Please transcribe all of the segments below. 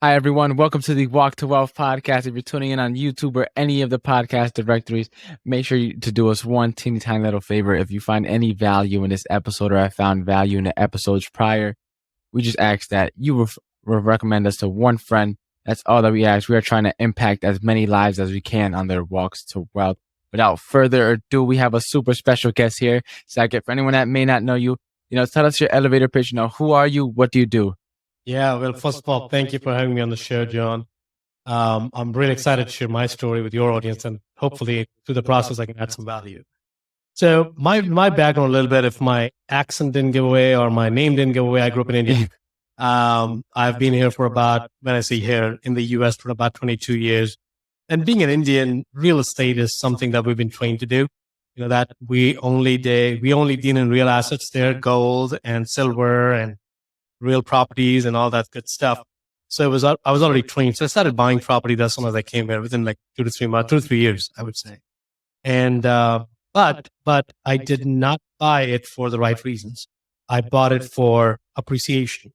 Hi, everyone. Welcome to the Walk to Wealth podcast. If you're tuning in on YouTube or any of the podcast directories, make sure to do us one teeny tiny little favor. If you find any value in this episode or I found value in the episodes prior, we just ask that you recommend us to one friend. That's all that we ask. We are trying to impact as many lives as we can on their walks to wealth. Without further ado, we have a super special guest here. Saket, for anyone that may not know you, tell us your elevator pitch. Who are you? What do you do? Yeah, well, first of all, thank you for having me on the show, John. I'm really excited to share my story with your audience, and hopefully through the process, I can add some value. So my background a little bit, if my accent didn't give away or my name didn't give away, I grew up in India. I've been here for about, when I say here in the US, for about 22 years. And being an Indian, real estate is something that we've been trained to do. That we only deal in real assets there, gold and silver and real properties and all that good stuff. So I was already trained. So I started buying property as soon as I came here within like 2 to 3 years, I would say. And, but I did not buy it for the right reasons. I bought it for appreciation.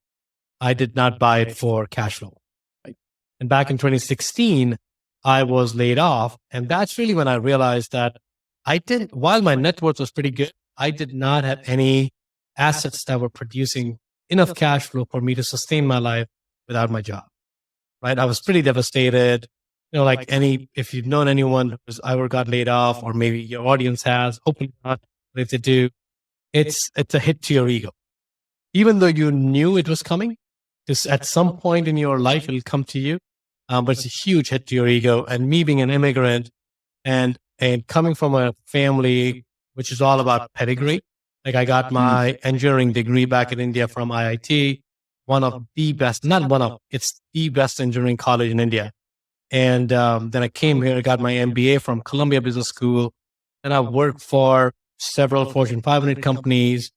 I did not buy it for cash flow. Right? And back in 2016, I was laid off. And that's really when I realized that while my net worth was pretty good, I did not have any assets that were producing enough cash flow for me to sustain my life without my job, right? I was pretty devastated. If you've known anyone who's ever got laid off, or maybe your audience has, hopefully not, but if they do, it's a hit to your ego. Even though you knew it was coming, because at some point in your life, it'll come to you, but it's a huge hit to your ego. And me being an immigrant and coming from a family which is all about pedigree, like I got my engineering degree back in India from IIT, it's the best engineering college in India. And then I came here, got my MBA from Columbia Business School, and I worked for several Fortune 500 companies.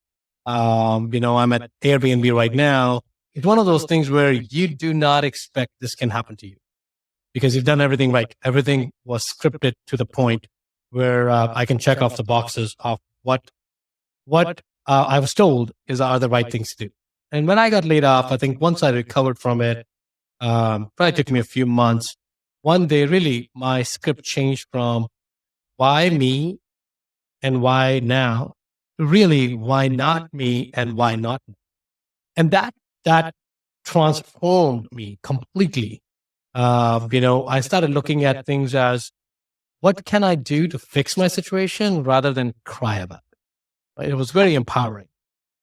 I'm at Airbnb right now. It's one of those things where you do not expect this can happen to you because you've done everything right. Everything was scripted to the point where I can check off the boxes of what I was told are the right things to do. And when I got laid off, I think once I recovered from it, probably took me a few months. One day, really, my script changed from why me and why now to really why not me and why not me. And that transformed me completely. I started looking at things as what can I do to fix my situation rather than cry about it. Right? It was very empowering.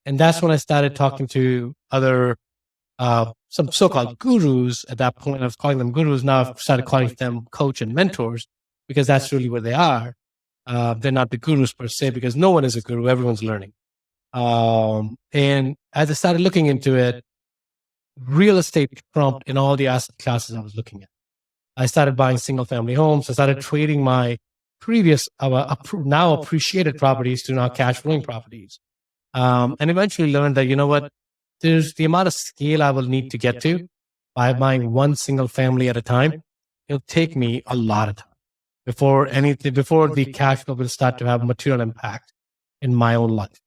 And that's when I started talking to other, some so-called gurus. At that point, I was calling them gurus. Now I've started calling them coach and mentors because that's really what they are. They're not the gurus per se because no one is a guru. Everyone's learning. And as I started looking into it, real estate trumped in all the asset classes I was looking at. I started buying single family homes. I started trading my previous, now appreciated properties to now cash flowing properties. And eventually learned that, there's the amount of scale I will need to get to by buying one single family at a time. It'll take me a lot of time before the cash flow will start to have material impact in my own life.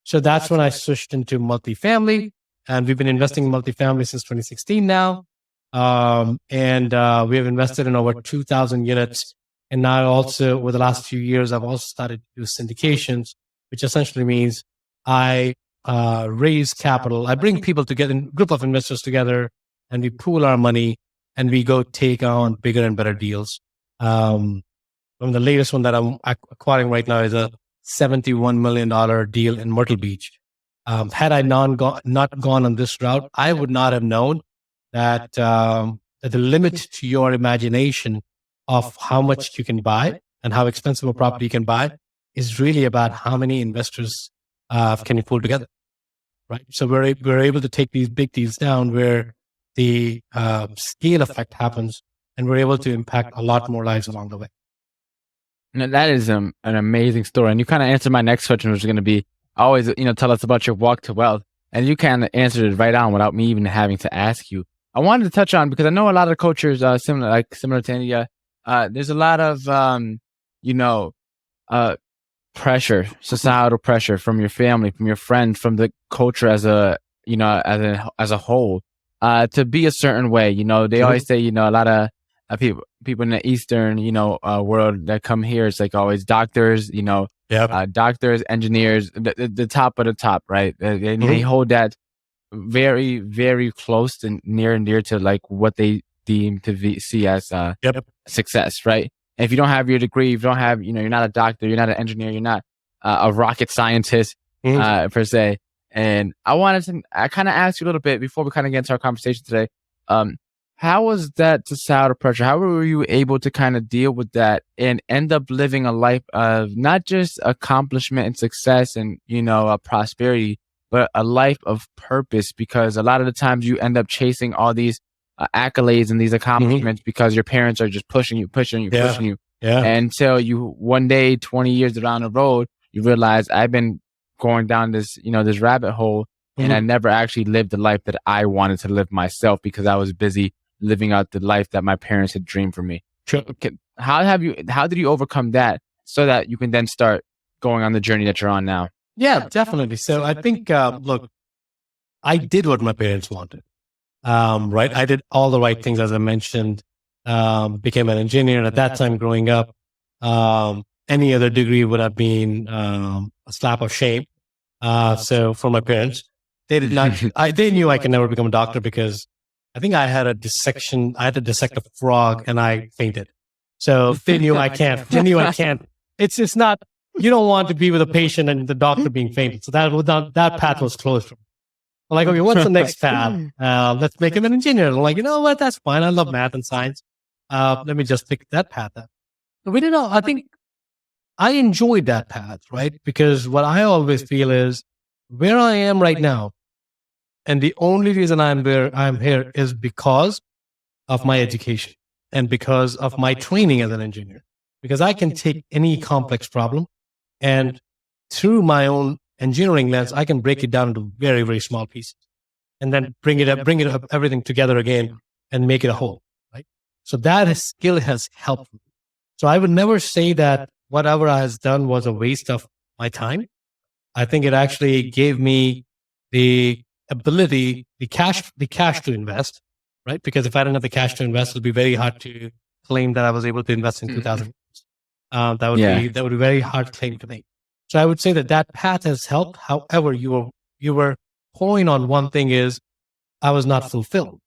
So that's when I switched into multifamily, and we've been investing in multifamily since 2016 now. And we have invested in over 2,000 units. And now also, over the last few years, I've also started to do syndications, which essentially means I raise capital. I bring people together, a group of investors together, and we pool our money and we go take on bigger and better deals. The latest one that I'm acquiring right now is a $71 million deal in Myrtle Beach. Had I not gone on this route, I would not have known that the limit to your imagination of how much you can buy and how expensive a property you can buy is really about how many investors can you pull together, right? So we're able to take these big deals down where the scale effect happens, and we're able to impact a lot more lives along the way. Now, that is an amazing story, and you kind of answered my next question, which is going to be always, tell us about your walk to wealth, and you kind of answered it right on without me even having to ask you. I wanted to touch on because I know a lot of cultures similar to India. There's a lot of pressure, societal pressure from your family, from your friends, from the culture as a whole. to be a certain way. You know, they always say, you know, a lot of people in the Eastern, you know, world that come here, it's like always doctors, you know, Yeah. doctors, engineers, the top of the top, right? They hold that very, very close and dear to like what they deem to see as Yep. success, right? And if you don't have your degree, if you don't have, you know, you're not a doctor, you're not an engineer, you're not a rocket scientist per se. And I kind of asked you a little bit before we kind of get into our conversation today. Um, how was that societal pressure? How were you able to kind of deal with that and end up living a life of not just accomplishment and success and, you know, prosperity, but a life of purpose? Because a lot of the times you end up chasing all these accolades and these accomplishments because your parents are just pushing you, pushing you, pushing you. Yeah. Until you one day, 20 years down the road, you realize I've been going down this, you know, this rabbit hole, and I never actually lived the life that I wanted to live myself because I was busy living out the life that my parents had dreamed for me. Sure. How did you overcome that so that you can then start going on the journey that you're on now? Yeah, definitely. So I think, look, I did what my parents wanted. Right. I did all the right things, as I mentioned, became an engineer. And at that time growing up, any other degree would have been a slap of shame. So for my parents, they did not, they knew I could never become a doctor because I think I had a dissection. I had to dissect a frog and I fainted. So they knew I can't. They knew I can't. It's not, you don't want to be with a patient and the doctor being fainted. So that path was closed. I'm like, okay, what's the next path? Let's make him an engineer. I'm like, you know what? That's fine. I love math and science. Let me just pick that path up. So we didn't know. I think I enjoyed that path, right? Because what I always feel is where I am right now. And the only reason I'm here is because of my education and because of my training as an engineer. Because I can take any complex problem and through my own engineering lens, I can break it down into very, very small pieces and then bring it up everything together again and make it a whole, right? So that skill has helped me. So I would never say that whatever I has done was a waste of my time. I think it actually gave me the ability, the cash to invest, right? Because if I didn't have the cash to invest, it would be very hard to claim that I was able to invest in 2000. That would be very hard claim to make. So I would say that path has helped. However, you were pulling on one thing is I was not fulfilled.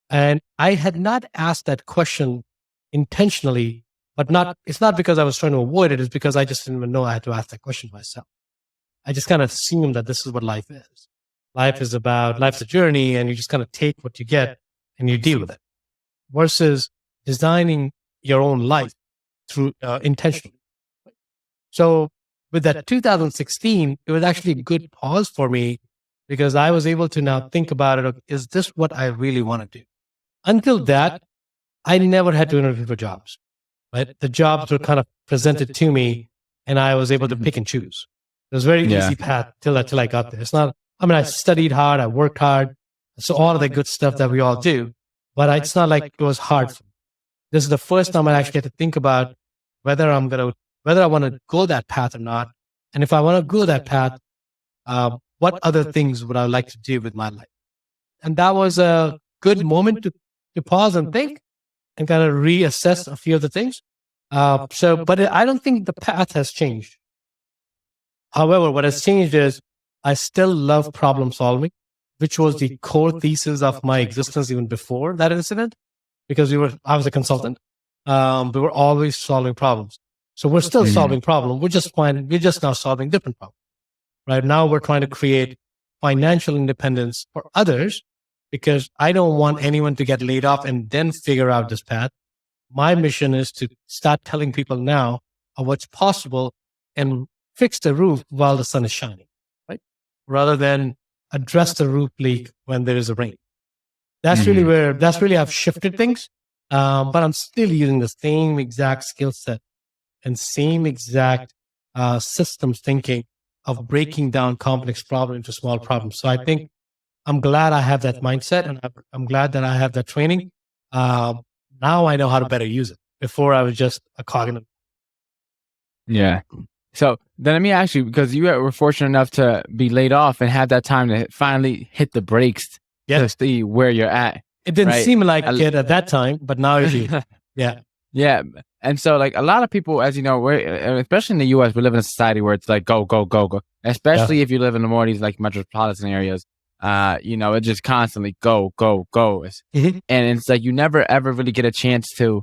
And I had not asked that question intentionally, but it's not because I was trying to avoid it. It's because I just didn't even know I had to ask that question myself. I just kind of assumed that this is what life is. Life's a journey and you just kind of take what you get and you deal with it versus designing your own life through intentionally. So with that 2016, it was actually a good pause for me because I was able to now think about it. Is this what I really want to do? Until that, I never had to interview for jobs, right? The jobs were kind of presented to me and I was able to pick and choose. It was a very easy path till I got there. It's not, I studied hard, I worked hard. So all of the good stuff that we all do, but it's not like it was hard. This is the first time I actually get to think about whether I want to go that path or not. And if I want to go that path, what other things would I like to do with my life? And that was a good moment to pause and think and kind of reassess a few of the things. But I don't think the path has changed. However, what has changed is I still love problem solving, which was the core thesis of my existence even before that incident, because I was a consultant. We were always solving problems. So we're still solving problems. We're just now solving different problems. Right now, we're trying to create financial independence for others because I don't want anyone to get laid off and then figure out this path. My mission is to start telling people now of what's possible and fix the roof while the sun is shining, right? Rather than address the roof leak when there is a rain. That's really I've shifted things. But I'm still using the same exact skill set and same exact systems thinking of breaking down complex problems into small problems. So I think I'm glad I have that mindset and I'm glad that I have that training. Now I know how to better use it. Before I was just a cognitive. Yeah. So then let me ask you, because you were fortunate enough to be laid off and have that time to finally hit the brakes to see where you're at. It didn't right? seem like it at that time, but now it is. Yeah. Yeah. And so, like, a lot of people, as you know, especially in the US, we live in a society where it's like go, go, go, go. Especially if you live in the more of these like metropolitan areas, it just constantly go, go, go. Mhm. And it's like you never ever really get a chance to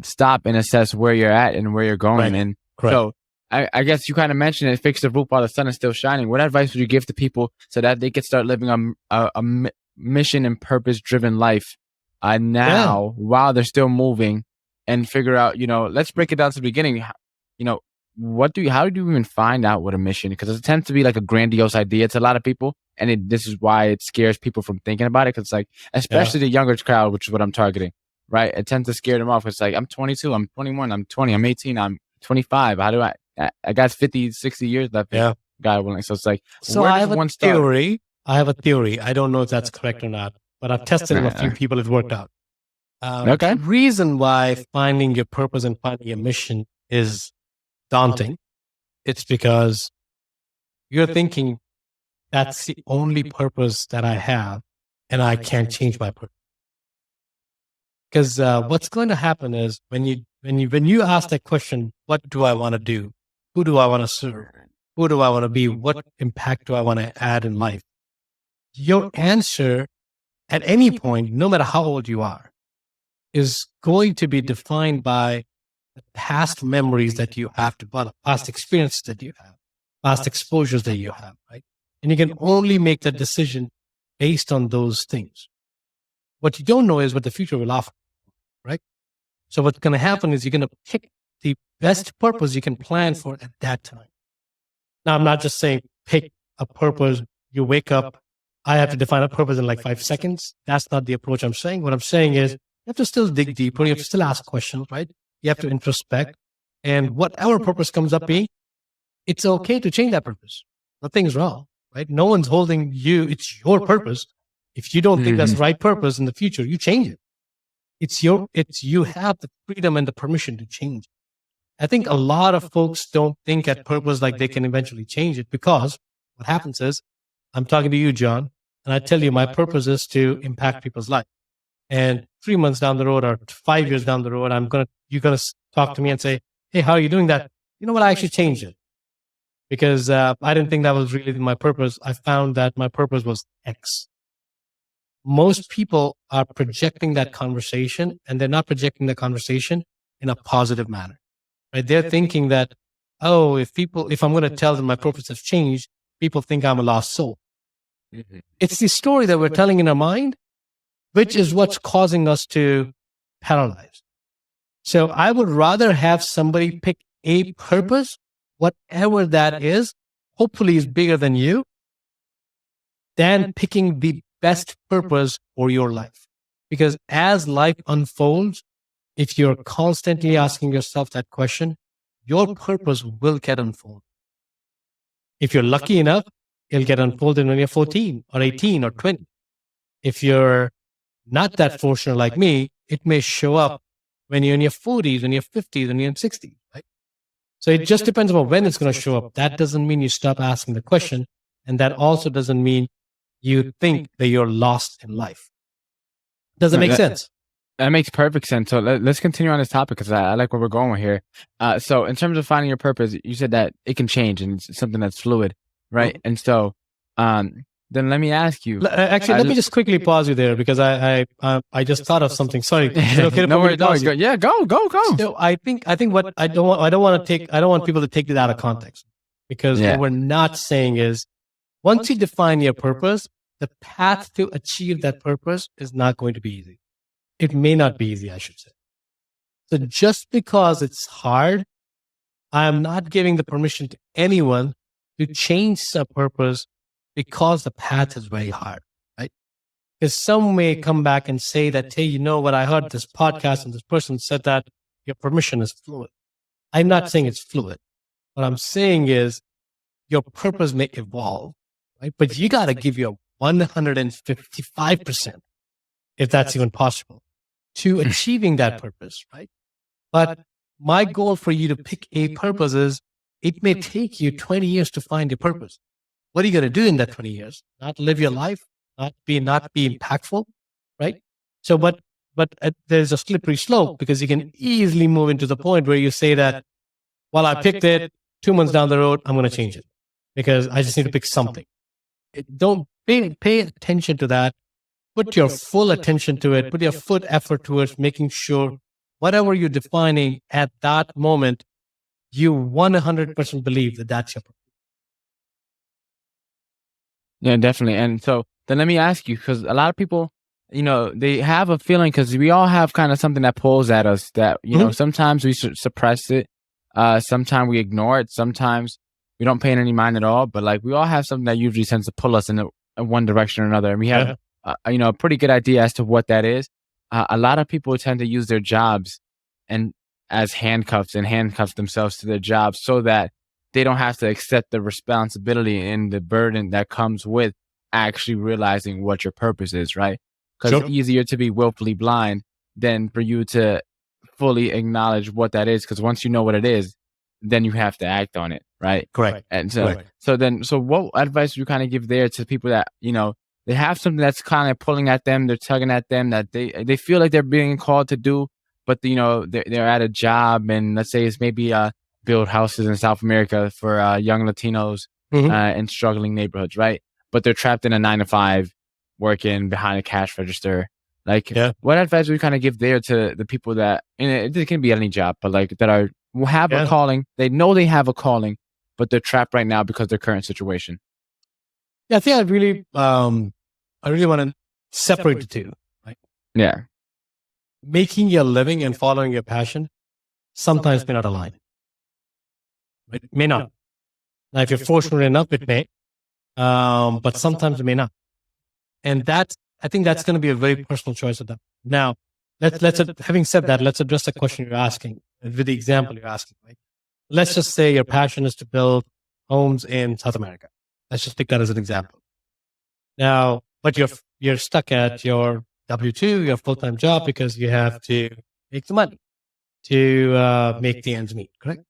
stop and assess where you're at and where you're going. Right. And Correct. so, I guess you kind of mentioned it, fix the roof while the sun is still shining. What advice would you give to people so that they could start living a mission and purpose driven life now while they're still moving and figure out, let's break it down to the beginning. How do you even find out what a mission? Because it tends to be like a grandiose idea to a lot of people. And this is why it scares people from thinking about it. Cause it's like, especially the younger crowd, which is what I'm targeting, right? It tends to scare them off. It's like, I'm 22, I'm 21, I'm 20, I'm 18, I'm 25. How do I got 50, 60 years left. Yeah. God willing. So it's like, so I have a theory. I don't know if that's correct or not, but I've tested it with a few people. It's worked out. Okay. The reason why finding your purpose and finding a mission is daunting, it's because you're thinking that's the only purpose that I have and I can't change my purpose. Because what's going to happen is when you ask that question, what do I want to do? Who do I want to serve? Who do I want to be? What impact do I want to add in life? Your answer at any point, no matter how old you are, is going to be defined by the past memories that you have developed, past experiences that you have, past exposures that you have, right? And you can only make that decision based on those things. What you don't know is what the future will offer, right? So what's going to happen is you're going to pick the best purpose you can plan for at that time. Now, I'm not just saying pick a purpose, you wake up, I have to define a purpose in like 5 seconds. That's not the approach I'm saying. What I'm saying is you have to still dig deeper. You have to still ask questions, right? You have to introspect. And whatever purpose comes up being, it's okay to change that purpose. Nothing's wrong, right? No one's holding you. It's your purpose. If you don't think that's the right purpose in the future, you change it. You have the freedom and the permission to change it. I think a lot of folks don't think at purpose like they can eventually change it, because what happens is I'm talking to you, John, and I tell you my purpose is to impact people's life. And 3 months down the road or 5 years down the road, you're going to talk to me and say, hey, how are you doing that? You know what? I actually changed it because I didn't think that was really my purpose. I found that my purpose was X. Most people are projecting that conversation, and they're not projecting the conversation in a positive manner. Right? They're thinking that, if I'm going to tell them my purpose has changed, people think I'm a lost soul. It's the story that we're telling in our mind, which is what's causing us to paralyze. So I would rather have somebody pick a purpose, whatever that is, hopefully is bigger than you, than picking the best purpose for your life. Because as life unfolds, if you're constantly asking yourself that question, your purpose will get unfolded. If you're lucky enough, it'll get unfolded when you're 14 or 18 or 20. If you're not that fortunate like me, it may show up when you're in your 40s, when you're 50s, when you're in 60s, right? So it just depends on when it's going to show up. That doesn't mean you stop asking the question. And that also doesn't mean you think that you're lost in life. Does it make sense? That makes perfect sense. So let's continue on this topic because I like where we're going with here. So in terms of finding your purpose, you said that it can change and it's something that's fluid, right? Mm-hmm. And so then let me ask you. Actually, let me just quickly pause you there because I just thought of something. Sorry. Okay, no worries. Yeah, go. So I think what I don't want people to take it out of context, because what we're not saying is once you define your purpose, the path to achieve that purpose is not going to be easy. It may not be easy, I should say. So just because it's hard, I am not giving the permission to anyone to change their purpose because the path is very hard, right? Because some may come back and say that, hey, you know what? I heard this podcast and this person said that your permission is fluid. I'm not saying it's fluid. What I'm saying is your purpose may evolve, right? But you got to give your 155%, if that's even possible, to achieving that purpose, right? But my goal for you to pick a purpose is it may take you 20 years to find your purpose. What are you going to do in that 20 years? Not live your life, not be impactful, right? So, but there's a slippery slope because you can easily move into the point where you say that, well, I picked it 2 months down the road, I'm going to change it because I just need to pick something. Don't pay attention to that. Put your full attention to it. Put your full effort towards making sure whatever you're defining at that moment, you 100% believe that that's your. Yeah, definitely. And so then let me ask you, because a lot of people, they have a feeling because we all have kind of something that pulls at us that, Mhm. sometimes we suppress it. Sometimes we ignore it. Sometimes we don't pay it any mind at all. But like we all have something that usually tends to pull us in one direction or another. And we have, Yeah. a pretty good idea as to what that is. A lot of people tend to use their jobs and as handcuffs and handcuff themselves to their jobs so that they don't have to accept the responsibility and the burden that comes with actually realizing what your purpose is, right? Because Sure. it's easier to be willfully blind than for you to fully acknowledge what that is. Because once you know what it is, then you have to act on it, right? Correct. And so, Correct. so what advice would you kind of give there to people that they have something that's kind of pulling at them, they're tugging at them, that they feel like they're being called to do, but they're at a job, and let's say it's maybe build houses in South America for young Latinos Mhm. in struggling neighborhoods, right? But they're trapped in a 9 to 5, working behind a cash register. Like, Yeah. what advice would you kind of give there to the people that, and it can be any job, but like that have a Yeah. calling, they know they have a calling, but they're trapped right now because of their current situation. Yeah. I think I really want to separate the two. Right? Yeah. Making your living and following your passion sometimes may not align. It may not. Now, if you're fortunate enough, it may. But sometimes it may not. And I think that's going to be a very personal choice of them. Now, having said that, let's address the question you're asking with the example you're asking. Right? Let's just say your passion is to build homes in South America. Let's just take that as an example. Now, but you're stuck at your W-2, your full-time job because you have to make the money to make the ends meet, correct?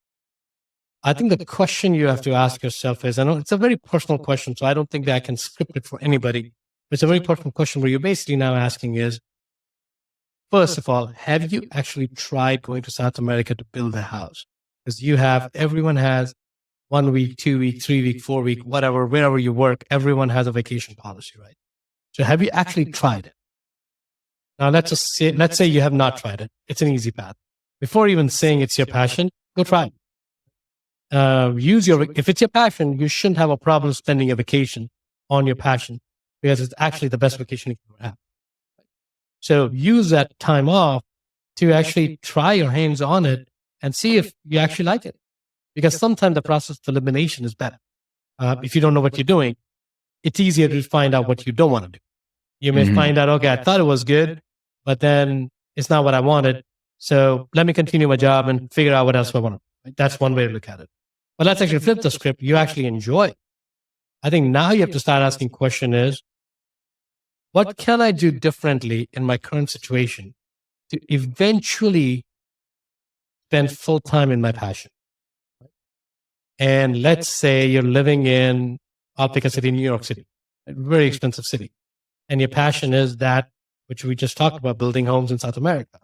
I think the question you have to ask yourself is, I know it's a very personal question, so I don't think that I can script it for anybody. It's a very personal question where you're basically now asking is, first of all, have you actually tried going to South America to build a house? Because everyone has 1 week, 2 week, 3 week, 4 week, whatever, wherever you work, everyone has a vacation policy, right? So have you actually tried it? Now let's say you have not tried it. It's an easy path. Before even saying it's your passion, go try it. If it's your passion, you shouldn't have a problem spending a vacation on your passion because it's actually the best vacation you can ever have. So use that time off to actually try your hands on it and see if you actually like it. Because sometimes the process of elimination is better. If you don't know what you're doing, it's easier to find out what you don't want to do. You may find out, okay, I thought it was good, but then it's not what I wanted. So let me continue my job and figure out what else I want. That's one way to look at it. But let's actually flip the script. You actually enjoy it. I think now you have to start asking question is, what can I do differently in my current situation to eventually spend full time in my passion? And let's say you're living in, I'll pick a city, New York City, a very expensive city. And your passion is that, which we just talked about, building homes in South America.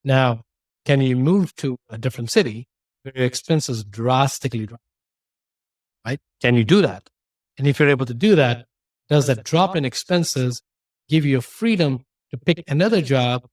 Now, can you move to a different city where your expenses drastically drop? Right? Can you do that? And if you're able to do that, does that drop in expenses give you a freedom to pick another job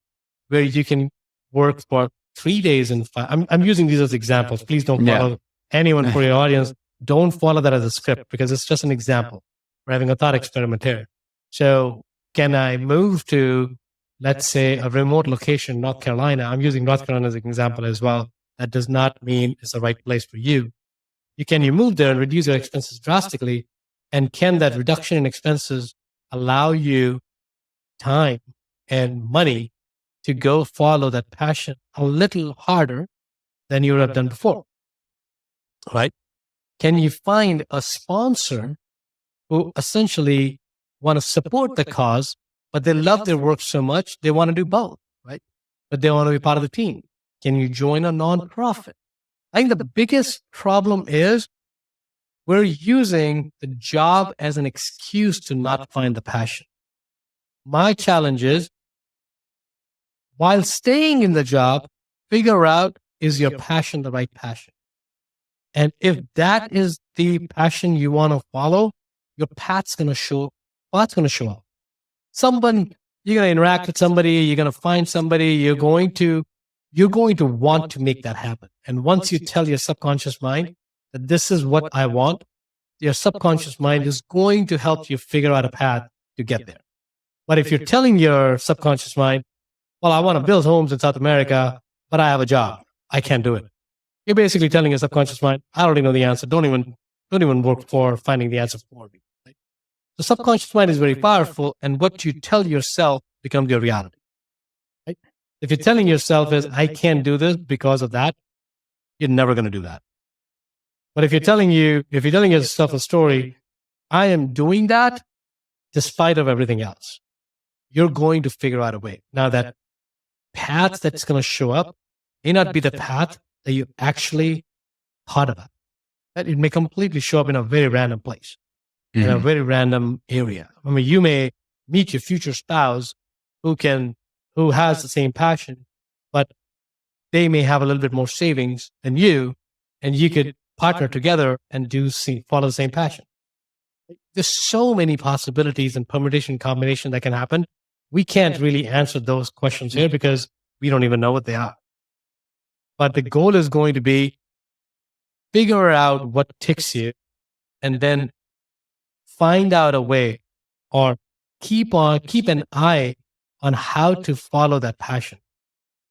where you can work for 3 days and I'm using these as examples. Please don't follow anyone for your audience. Don't follow that as a script because it's just an example. We're having a thought experiment here. So can I move to, let's say, a remote location, North Carolina? I'm using North Carolina as an example as well. That does not mean it's the right place for you. Can you move there and reduce your expenses drastically? And can that reduction in expenses allow you time and money to go follow that passion a little harder than you would have done before? Right? Can you find a sponsor who essentially want to support the cause, but they love their work so much, they want to do both, right? But they want to be part of the team. Can you join a nonprofit? I think the biggest problem is we're using the job as an excuse to not find the passion. My challenge is, while staying in the job, figure out, is your passion the right passion? And if that is the passion you want to follow, your path's going to show up. Someone, you're going to interact with somebody, you're going to find somebody, you're going to want to make that happen. And once you tell your subconscious mind that this is what I want, your subconscious mind is going to help you figure out a path to get there. But if you're telling your subconscious mind, well, I want to build homes in South America, but I have a job, I can't do it. You're basically telling your subconscious mind, I already know the answer. Don't even work for finding the answer for me. Right? The subconscious mind is very powerful, and what you tell yourself becomes your reality. Right? If you're telling yourself is, I can't do this because of that, you're never going to do that. But if you're telling yourself a story, I am doing that despite of everything else, you're going to figure out a way. Now, that path that's going to show up may not be the path that you actually thought about. That it may completely show up in a very random place, in a very random area. I mean, you may meet your future spouse who has the same passion, but they may have a little bit more savings than you, and you could partner together and follow the same passion. There's so many possibilities and permutation combination that can happen. We can't really answer those questions here because we don't even know what they are. But the goal is going to be figure out what ticks you and then find out a way, or keep an eye on how to follow that passion,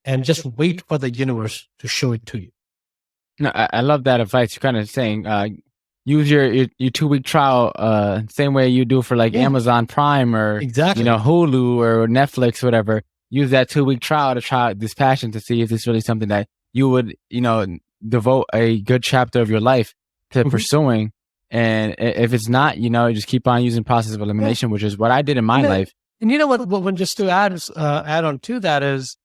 and just wait for the universe to show it to you. No, I love that advice. You're kind of saying, use your 2-week trial, same way you do for like Amazon Prime or Exactly. Hulu or Netflix, whatever. Use that 2-week trial to try out this passion to see if it's really something that you would, devote a good chapter of your life to pursuing. And if it's not, you just keep on using process of elimination, which is what I did in my life. And you know what just to add on to that is,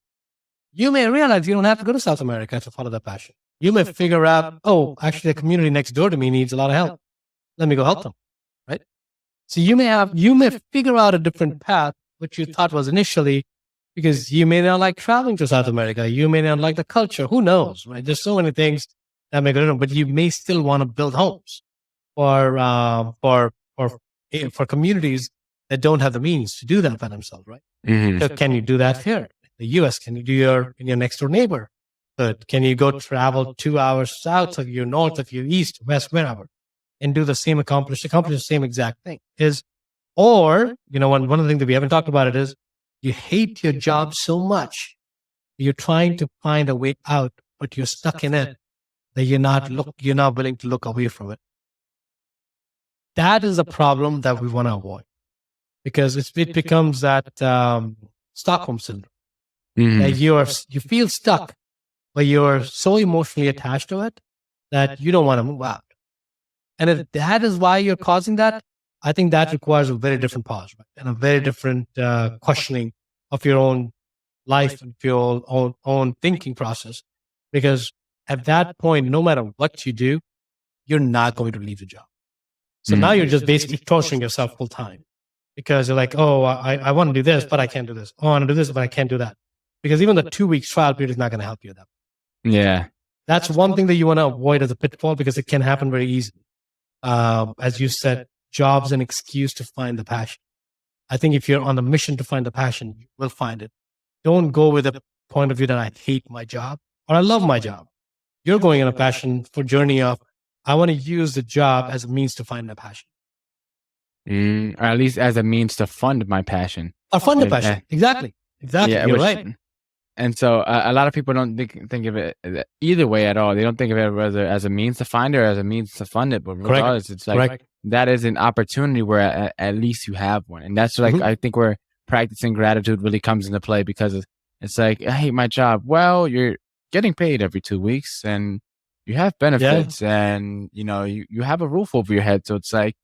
you may realize you don't have to go to South America to follow that passion. You may figure out, oh, actually the community next door to me needs a lot of help. Let me go help them, right? So you may figure out a different path, which you thought was initially, because you may not like traveling to South America. You may not like the culture. Who knows, right? There's so many things that make it different, but you may still want to build homes for communities that don't have the means to do that by themselves, right? So can you do that here? The U.S., can you do in your next door neighbor? But can you go travel 2 hours south of you, north of you, east, west, wherever, and do the same accomplish the same exact thing? One of the things that we haven't talked about it is, you hate your job so much, you're trying to find a way out, but you're stuck in it, that you're not willing to look away from it. That is a problem that we want to avoid, because it becomes that Stockholm syndrome. That you feel stuck, but you're so emotionally attached to it that you don't want to move out. And if that is why you're causing that, I think that requires a very different pause, right? And a very different questioning of your own life and your own thinking process. Because at that point, no matter what you do, you're not going to leave the job. So now you're just basically torturing yourself full time, because you're like, oh, I want to do this, but I can't do this. Oh, I want to do this, but I can't do that. Because even the 2 weeks trial period is not going to help you with that. Yeah. That's one thing that you want to avoid as a pitfall, because it can happen very easily. As you said, job's an excuse to find the passion. I think if you're on a mission to find the passion, you will find it. Don't go with a point of view that I hate my job or I love my job. You're going on a passion for journey of, I want to use the job as a means to find my passion. Or at least as a means to fund my passion. Or fund the passion. Exactly. Yeah, you're right. And so a lot of people don't think of it either way at all. They don't think of it whether as a means to find it or as a means to fund it. But regardless, it's like that is an opportunity where at least you have one. And that's like, I think where practicing gratitude really comes into play, because it's like, I hate my job. Well, you're getting paid every 2 weeks and you have benefits and, you have a roof over your head. So it's like,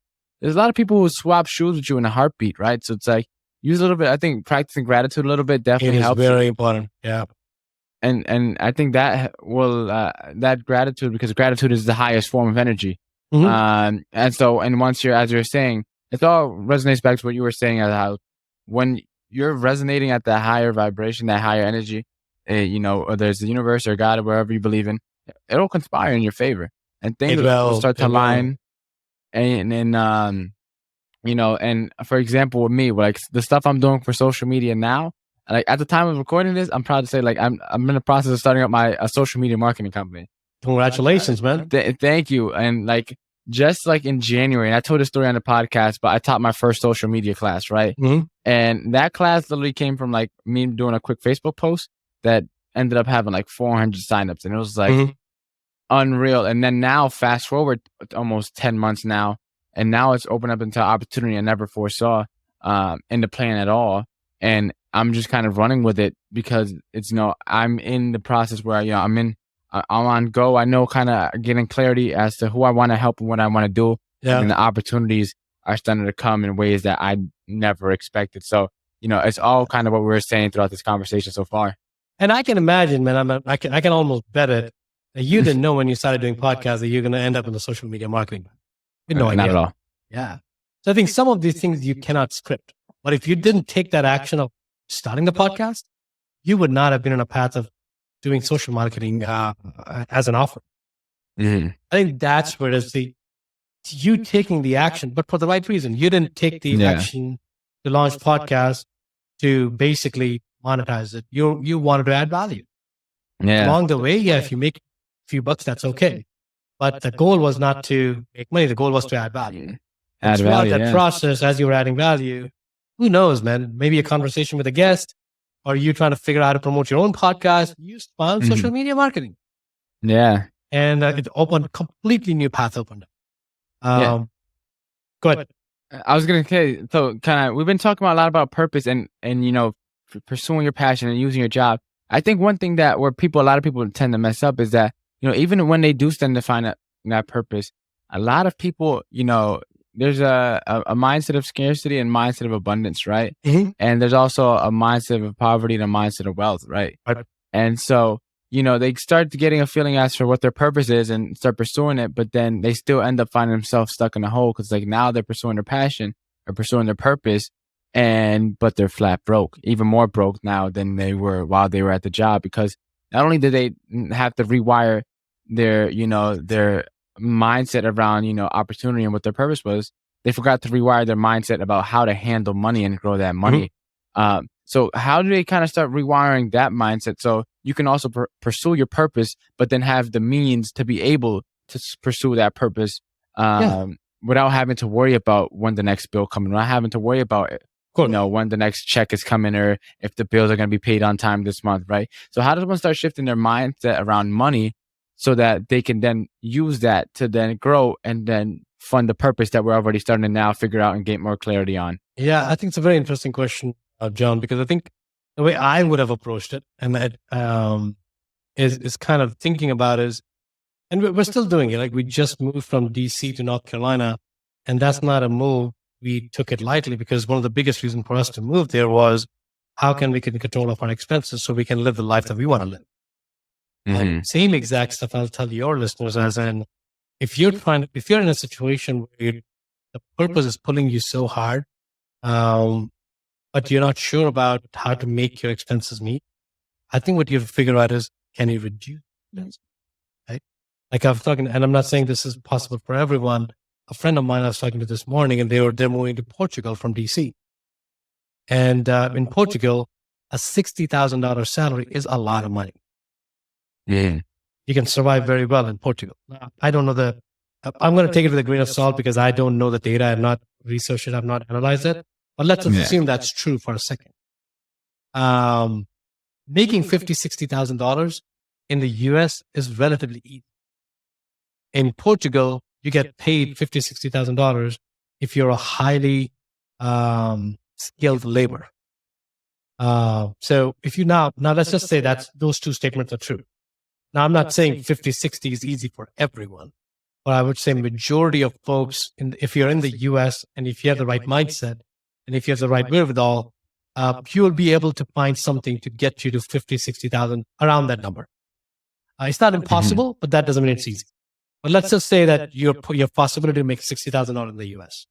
there's a lot of people who swap shoes with you in a heartbeat, right? So it's like, use a little bit. I think practicing gratitude a little bit definitely helps. It is very important. Yeah. And I think that will, that gratitude, because gratitude is the highest form of energy. And so, and once you're, as you're saying, it all resonates back to what you were saying, as how when you're resonating at that higher vibration, that higher energy, or there's the universe or God or wherever you believe in, it'll conspire in your favor, and things will start to align. And for example, with me, like the stuff I'm doing for social media now, like at the time of recording this, I'm proud to say, like I'm in the process of starting up my social media marketing company. Congratulations, man. Thank you. And like just like in January, and I told this story on the podcast, but I taught my first social media class, right? And that class literally came from like me doing a quick Facebook post that ended up having like 400 signups, and it was like unreal. And then now, fast forward almost 10 months now, and now it's opened up into opportunity I never foresaw in the plan at all. And I'm just kind of running with it because it's, I'm in the process where, I'm on go. I know kind of getting clarity as to who I want to help and what I want to do. Yeah. And the opportunities are starting to come in ways that I never expected. So, it's all kind of what we were saying throughout this conversation so far. And I can imagine, man, I can almost bet it that you didn't know when you started doing podcasts that you're going to end up in the social media marketing. You had no idea. Not at all. Yeah. So I think some of these things you cannot script. But if you didn't take that action of starting the podcast, you would not have been on a path of doing social marketing as an offer. I think that's where it's you taking the action, but for the right reason. You didn't take the action to launch podcasts to basically monetize it. You wanted to add value. Yeah. Along the way, if you make a few bucks, that's okay. But the goal was not to make money. The goal was to add value. And throughout that process, as you were adding value, who knows, man? Maybe a conversation with a guest, or you trying to figure out how to promote your own podcast. You found social media marketing. Yeah. And it opened a completely new path opened up. Go ahead. I was going to say, so kind of, we've been talking a lot about purpose and pursuing your passion and using your job. I think one thing that where a lot of people tend to mess up is that, even when they do tend to find that purpose, a lot of people, there's a mindset of scarcity and mindset of abundance, right? And there's also a mindset of poverty and a mindset of wealth, right? And so, they start getting a feeling as for what their purpose is and start pursuing it, but then they still end up finding themselves stuck in a hole because like now they're pursuing their passion or pursuing their purpose, but they're flat broke, even more broke now than they were while they were at the job, because not only did they have to rewire their mindset around, opportunity and what their purpose was, they forgot to rewire their mindset about how to handle money and grow that money. So how do they kind of start rewiring that mindset so you can also pursue your purpose, but then have the means to be able to pursue that purpose without having to worry about when the next bill comes, not having to worry about when the next check is coming or if the bills are going to be paid on time this month, right? So how does one start shifting their mindset around money so that they can then use that to then grow and then fund the purpose that we're already starting to now figure out and get more clarity on? Yeah, I think it's a very interesting question, John, because I think the way I would have approached it, and that is kind of thinking about is, and we're still doing it. Like we just moved from DC to North Carolina, and that's not a move we took it lightly, because one of the biggest reasons for us to move there was how can we get control of our expenses so we can live the life that we want to live. And same exact stuff I'll tell your listeners, as in, if you're in a situation where the purpose is pulling you so hard, but you're not sure about how to make your expenses meet, I think what you have to figure out is, can you reduce expenses? Right? Like I was talking, and I'm not saying this is possible for everyone. A friend of mine I was talking to this morning, and they're moving to Portugal from DC. And in Portugal, a $60,000 salary is a lot of money. Yeah. You can survive very well in Portugal. I don't know I'm going to take it with a grain of salt because I don't know the data. I've not researched it. I've not analyzed it. But let's assume that's true for a second. Making $50,000, $60,000 in the US is relatively easy. In Portugal, you get paid $50,000, $60,000 if you're a highly skilled labor. So if you now let's just say that those two statements are true. Now, I'm not saying 50, 60 is easy for everyone, but I would say majority of folks, if you're in the US and if you have the right mindset and if you have the right wherewithal, you will be able to find something to get you to 50, 60,000, around that number. It's not impossible, but that doesn't mean it's easy. But let's just say that your possibility to make $60,000 in the US.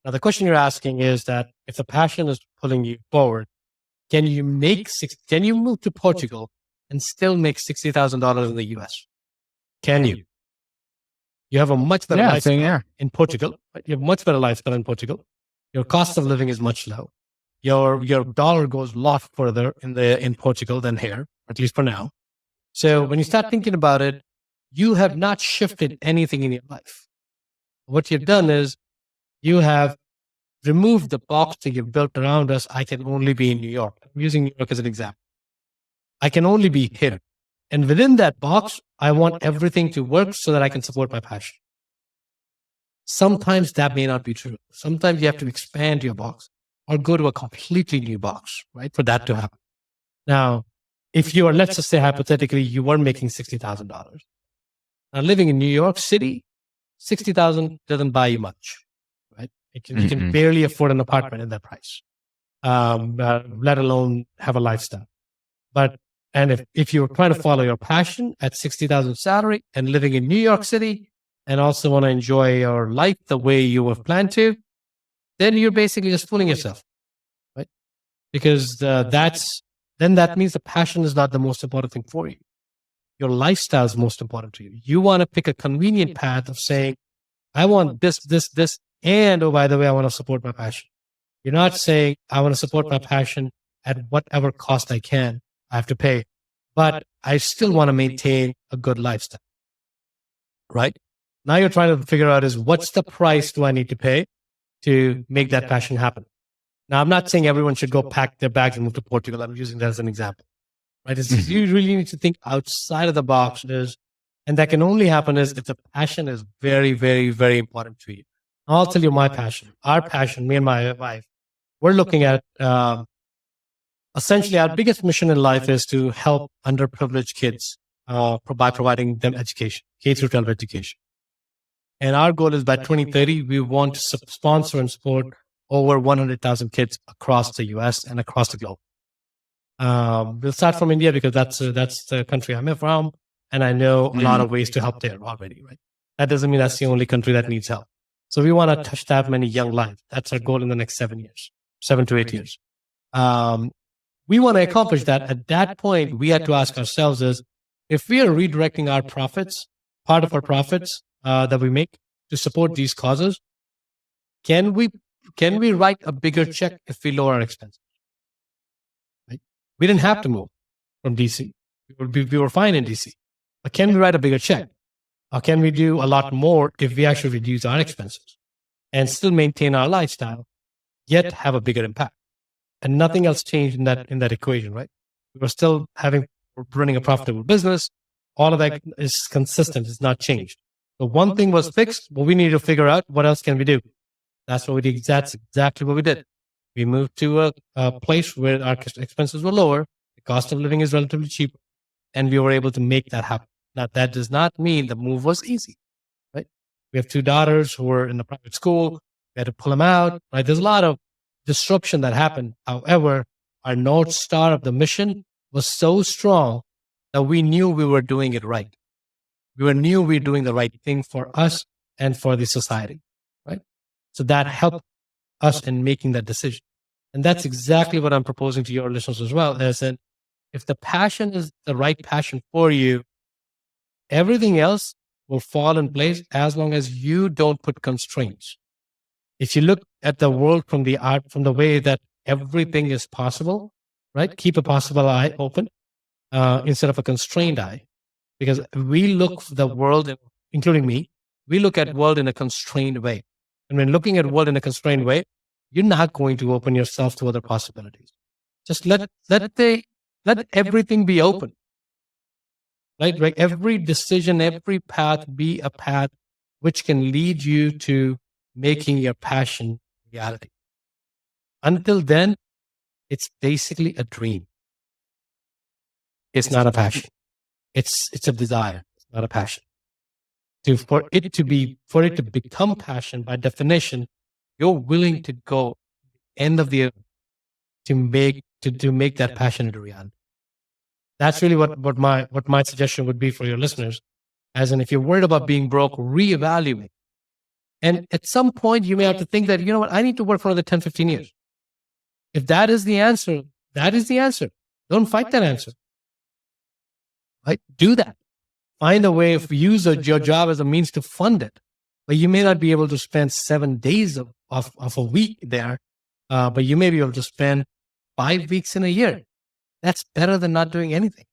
Now, the question you're asking is that if the passion is pulling you forward, can you move to Portugal and still make $60,000 in the US? Can you? You have a much better lifestyle in Portugal. Right? You have much better lifestyle in Portugal. Your cost of living is much low. Your dollar goes a lot further in Portugal than here, at least for now. So when you start thinking about it, you have not shifted anything in your life. What you've done is you have removed the box that you've built around us. I can only be in New York. I'm using New York as an example. I can only be here. And within that box, I want everything to work so that I can support my passion. Sometimes that may not be true. Sometimes you have to expand your box or go to a completely new box, right? For that to happen. Now, if you are, let's just say hypothetically, you were making $60,000. Now, living in New York City, $60,000 doesn't buy you much, right? You can barely afford an apartment in that price, let alone have a lifestyle. And if you're trying to follow your passion at 60,000 salary and living in New York City and also want to enjoy your life the way you have planned to, then you're basically just fooling yourself, right? Because that means the passion is not the most important thing for you. Your lifestyle is most important to you. You want to pick a convenient path of saying, I want this, and oh, by the way, I want to support my passion. You're not saying, I want to support my passion at whatever cost I have to pay, but I still want to maintain a good lifestyle, right? Now you're trying to figure out is what's the price do I need to pay to make that passion happen? Now, I'm not saying everyone should go pack their bags and move to Portugal. I'm using that as an example, right? You really need to think outside of the box, and that can only happen if the passion is very, very, very important to you. I'll tell you my passion. Our passion, me and my wife, we're looking at essentially our biggest mission in life is to help underprivileged kids by providing them education, K through 12 education. And our goal is by 2030, we want to sponsor and support over 100,000 kids across the US and across the globe. We'll start from India because that's the country I'm from. And I know a lot of ways to help there already, right? That doesn't mean that's the only country that needs help. So we want to touch that many young lives. That's our goal in the next 7 to 8 years. We want to accomplish that. At that point, we had to ask ourselves is, if we are redirecting our profits, part of our profits that we make to support these causes, can we write a bigger check if we lower our expenses? Right? We didn't have to move from DC. We were fine in DC. But can we write a bigger check? Or can we do a lot more if we actually reduce our expenses and still maintain our lifestyle, yet have a bigger impact? And nothing else changed in that equation, right? We were still running a profitable business. All of that is consistent. It's not changed. So one thing was fixed, but we needed to figure out what else can we do. That's what we did. That's exactly what we did. We moved to a place where our expenses were lower. The cost of living is relatively cheap, and we were able to make that happen. Now, that does not mean the move was easy, right? We have 2 daughters who were in the private school. We had to pull them out, right? There's a lot of disruption that happened. However, our North Star of the mission was so strong that we knew we were doing it right. We knew we were doing the right thing for us and for the society, right? So that helped us in making that decision. And that's exactly what I'm proposing to your listeners as well, is that if the passion is the right passion for you, everything else will fall in place as long as you don't put constraints. If you look at the world from the way that everything is possible, right? Keep a possible eye open instead of a constrained eye. Because we look the world, including me, we look at world in a constrained way. And when looking at world in a constrained way, you're not going to open yourself to other possibilities. Just let everything be open. Right? Like every decision, every path be a path which can lead you to making your passion reality. Until then, it's basically a dream. It's not a passion. It's a desire. It's not a passion. For it to become passion, by definition, you're willing to go end of the earth to make that passion into reality. That's really what my suggestion would be for your listeners. As in, if you're worried about being broke, reevaluate. And at some point, you may have to think that, you know what, I need to work for another 10, 15 years. If that is the answer, that is the answer. Don't fight that answer. Right? Do that. Find a way of use your job as a means to fund it. But you may not be able to spend 7 days of a week there, but you may be able to spend 5 weeks in a year. That's better than not doing anything.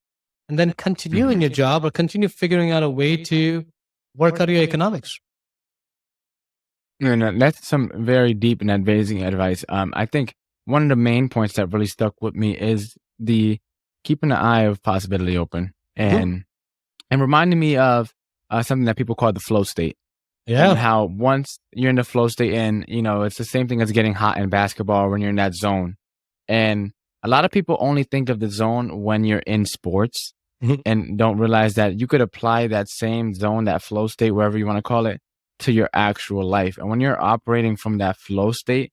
And then continue in your job or continue figuring out a way to work out your economics. And that's some very deep and amazing advice. I think one of the main points that really stuck with me is the keeping the eye of possibility open and reminding me of something that people call the flow state. Yeah. And how once you're in the flow state, and it's the same thing as getting hot in basketball when you're in that zone. And a lot of people only think of the zone when you're in sports and don't realize that you could apply that same zone, that flow state, wherever you want to call it, to your actual life. And when you're operating from that flow state,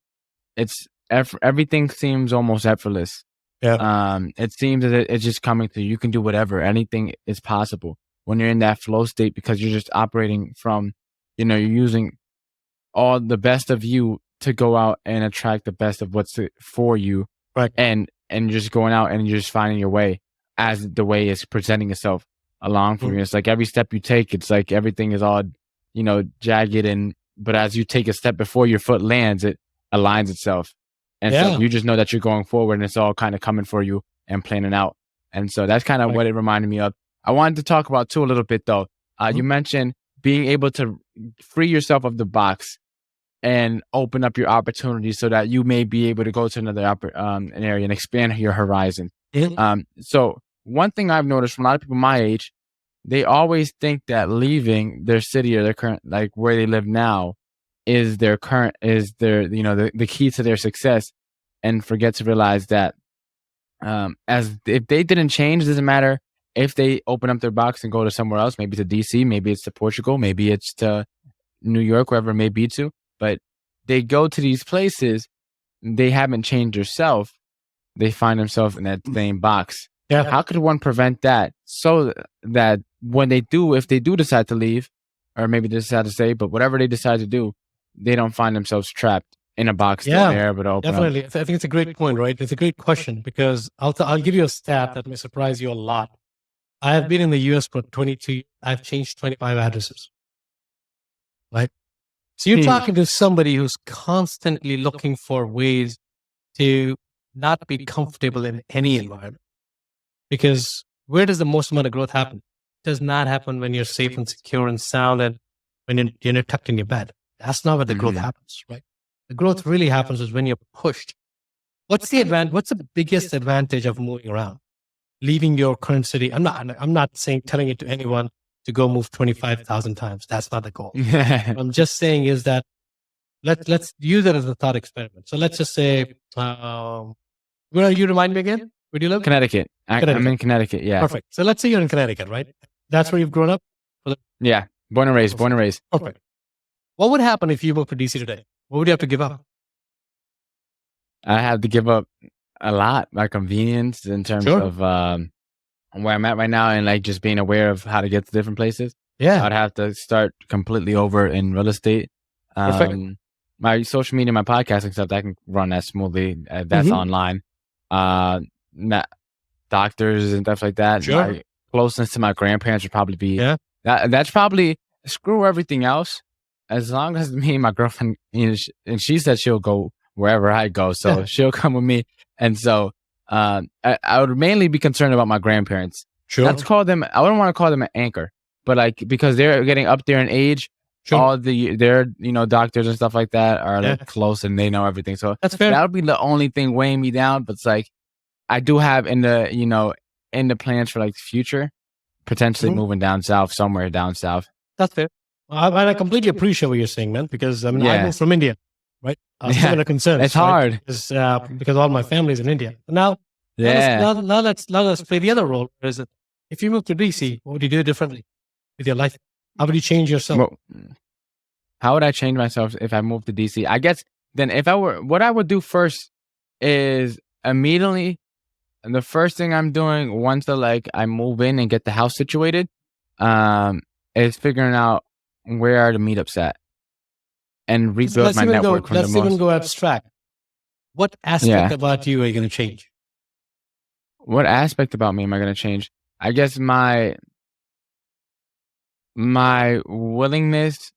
it's everything seems almost effortless. Yeah. It seems that it's just coming to you. You can do whatever. Anything is possible when you're in that flow state, because you're just operating from, you're using all the best of you to go out and attract the best of what's for you. Right. And just going out and you're just finding your way as the way is presenting itself along for you. It's like every step you take, it's like everything is all, jagged, but as you take a step before your foot lands, it aligns itself. And so you just know that you're going forward and it's all kind of coming for you and planning out. And so that's kind of what it reminded me of. I wanted to talk about too a little bit though. You mentioned being able to free yourself of the box and open up your opportunities so that you may be able to go to another an area and expand your horizon. So one thing I've noticed from a lot of people my age, they always think that leaving their city or their current, like where they live now, is their the key to their success, and forget to realize that as if they didn't change, it doesn't matter if they open up their box and go to somewhere else, maybe to DC, maybe it's to Portugal, maybe it's to New York, wherever it may be to, but they go to these places, they haven't changed themselves, they find themselves in that same box. Yeah. How could one prevent that so that when if they do decide to leave, or maybe they decide to stay, but whatever they decide to do, they don't find themselves trapped in a box there, but open definitely. up. I think it's a great point, right? It's a great question because I'll give you a stat that may surprise you a lot. I have been in the US for 22 years. I've changed 25 addresses. Right? So you're talking to somebody who's constantly looking for ways to not be comfortable in any environment. Because where does the most amount of growth happen? It does not happen when you're safe and secure and sound and when you're tucked in your bed. That's not where the growth happens, right? The growth really happens is when you're pushed. What's the biggest advantage of moving around? Leaving your current city. I'm not telling it to anyone to go move 25,000 times. That's not the goal. I'm just saying is that let's use it as a thought experiment. So let's just say, where are you? Remind me again. Where do you live? Connecticut. I'm in Connecticut. Yeah. Perfect. So let's say you're in Connecticut, right? That's where you've grown up? Yeah. Born and raised. Perfect. What would happen if you moved to DC today? What would you have to give up? I have to give up a lot, my convenience in terms of where I'm at right now, and like just being aware of how to get to different places. Yeah. I'd have to start completely over in real estate. My social media, my podcasting stuff, that can run that smoothly. That's online. Doctors and stuff like that. Sure. My closeness to my grandparents would probably be that's probably screw everything else. As long as me and my girlfriend, and she said she'll go wherever I go, so she'll come with me. And so I would mainly be concerned about my grandparents. Sure. Not to call them, I wouldn't want to call them an anchor, but like because they're getting up there in age, all their doctors and stuff like that are like close and they know everything. So that's fair. That would be the only thing weighing me down. But it's like I do have in the plans for like the future, potentially moving down south, somewhere down south. That's fair. I completely appreciate what you're saying, man, because I moved from India, right? Similar concerns. It's hard. Right? Because all my family is in India. Now let's play the other role. Is it if you move to DC, what would you do differently with your life? How would you change yourself? Well, how would I change myself if I moved to DC? I guess then what I would do first is immediately, the first thing I'm doing once I move in and get the house situated, is figuring out where are the meetups at and rebuild my network from the Let's even most. go abstract. What aspect Yeah. about you are you going to change? What aspect about me am I going to change? I guess my willingness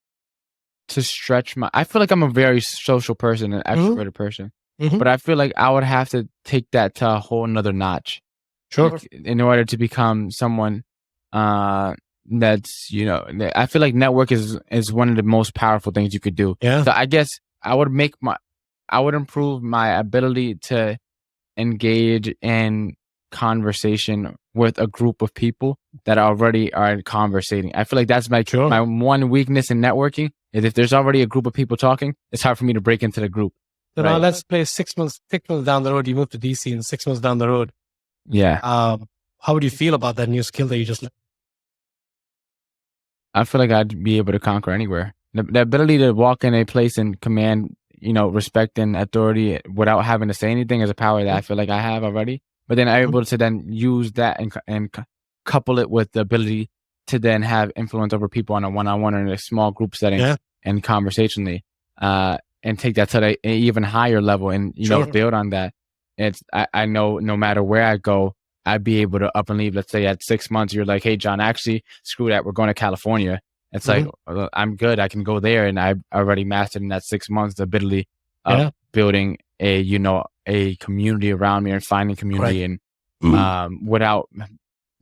to stretch my. I feel like I'm a very social person, an Mhm. extroverted person, Mhm. but I feel like I would have to take that to a whole nother notch Sure. in order to become someone that's I feel like network is one of the most powerful things you could do. Yeah. So I guess I would improve my ability to engage in conversation with a group of people that already are conversating. I feel like that's my Sure. one weakness in networking is if there's already a group of people talking, it's hard for me to break into the group. So now Right. let's play 6 months down the road. You move to DC, and 6 months down the road, Yeah. how would you feel about that new skill that you just learned? I feel like I'd be able to conquer anywhere. The ability to walk in a place and command, respect and authority without having to say anything is a power that I feel like I have already. But then I'm able to then use that and couple it with the ability to then have influence over people on a one-on-one or in a small group setting Yeah. and conversationally, and take that to an even higher level and Sure. build on that. I know no matter where I go, I'd be able to up and leave. Let's say at 6 months, you're like, hey, John, actually, screw that. We're going to California. It's like, I'm good. I can go there. And I already mastered in that 6 months the ability of building a community around me and finding community and without,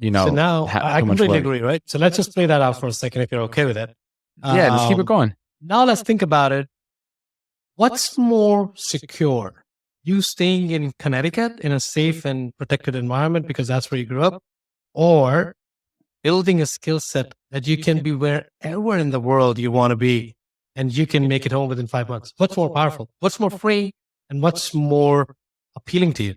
So now I too much completely work. agree, right? So let's just play that out for a second if you're okay with it. Yeah, let's keep it going. Now let's think about it. What's more secure? You staying in Connecticut in a safe and protected environment because that's where you grew up, or building a skill set that you can be wherever in the world you want to be and you can make it home within 5 months? What's more powerful? What's more free? And what's more appealing to you?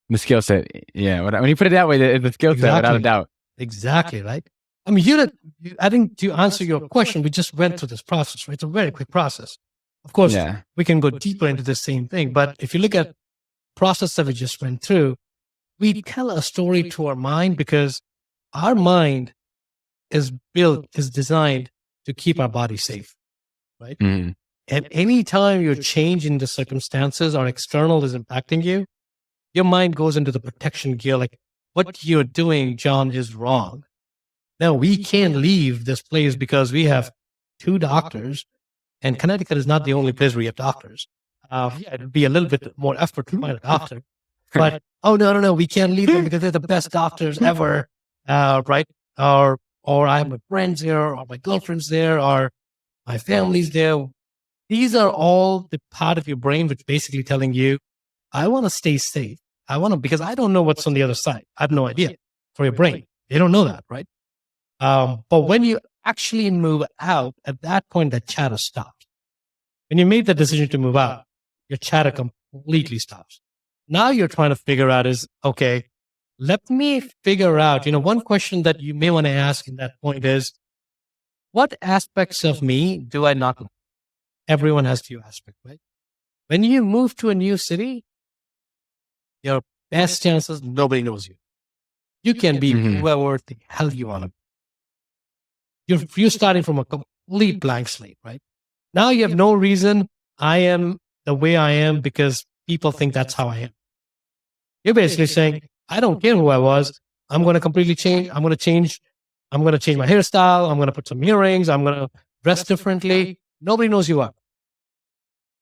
The skill set. Yeah. When you put it that way, the skill set, without a doubt. Exactly, right? I mean, I think to answer your question, we just went through this process, right? It's a very quick process. Of course, we can go deeper into the same thing, but if you look at process that we just went through, we tell a story to our mind because our mind is designed to keep our body safe, right? Mhm. And anytime you're changing the circumstances or external is impacting you, your mind goes into the protection gear. Like, what you're doing, John, is wrong. Now, we can't leave this place because we have 2 doctors, and Connecticut is not the only place where you have doctors. Yeah, it'd be a little bit more effort to find a doctor. But, oh, no, we can't leave them because they're the best doctors ever, right? Or I have my friends there, or my girlfriend's there, or my family's there. These are all the part of your brain which basically telling you, I want to stay safe. Because I don't know what's on the other side. I have no idea. For your brain, they don't know that, right? But when you actually move out, at that point, that chatter stops. When you made the decision to move out, your chatter completely stops. Now you're trying to figure out is, okay, let me figure out, one question that you may want to ask in that point is, what aspects of me do I not like? Everyone has few aspects, right? When you move to a new city, your best chances, nobody knows you. You can be whoever the hell you want to be. You're starting from a complete blank slate, right? Now you have no reason. I am the way I am because people think that's how I am. You're basically saying, I don't care who I was. I'm going to completely change. I'm going to change my hairstyle. I'm going to put some earrings. I'm going to dress differently. Nobody knows you are.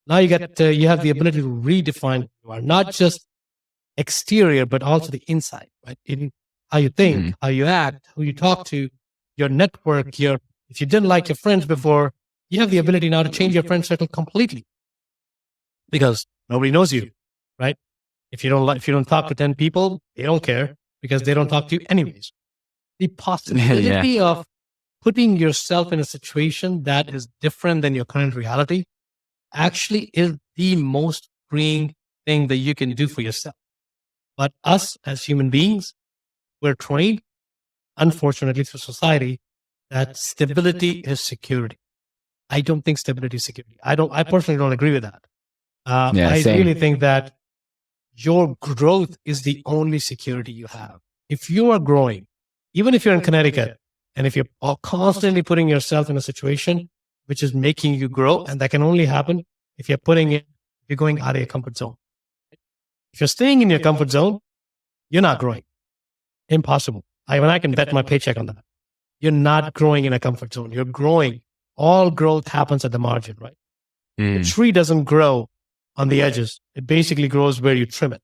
Now you have the ability to redefine who you are, not just exterior, but also the inside, right? In how you think, how you act, who you talk to, your network, if you didn't like your friends before, you have the ability now to change your friend circle completely because nobody knows you, right? If you don't talk to 10 people, they don't care because they don't talk to you anyways. The possibility of putting yourself in a situation that is different than your current reality actually is the most freeing thing that you can do for yourself. But us as human beings, we're trained, unfortunately, through society, that stability is security. I don't think stability is security. I personally don't agree with that. I really think that your growth is the only security you have. If you are growing, even if you're in Connecticut And if you're constantly putting yourself in a situation which is making you grow, and that can only happen if you're going out of your comfort zone. If you're staying in your comfort zone, you're not growing. Impossible. I can bet my paycheck on that. You're not growing in a comfort zone. You're growing. All growth happens at the margin, right? The tree doesn't grow on the edges. It basically grows where you trim it.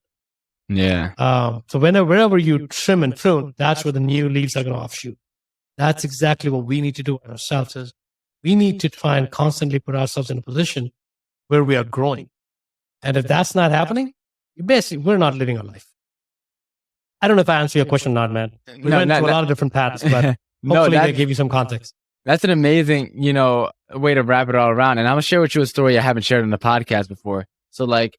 Yeah. So wherever you trim and prune, that's where the new leaves are going to offshoot. That's exactly what we need to do ourselves. Is we need to try and constantly put ourselves in a position where we are growing. And if that's not happening, we're not living our life. I don't know if I answered your question or not, man. We went through a lot of different paths, but hopefully they gave you some context. That's an amazing, way to wrap it all around. And I'm going to share with you a story I haven't shared on the podcast before. So like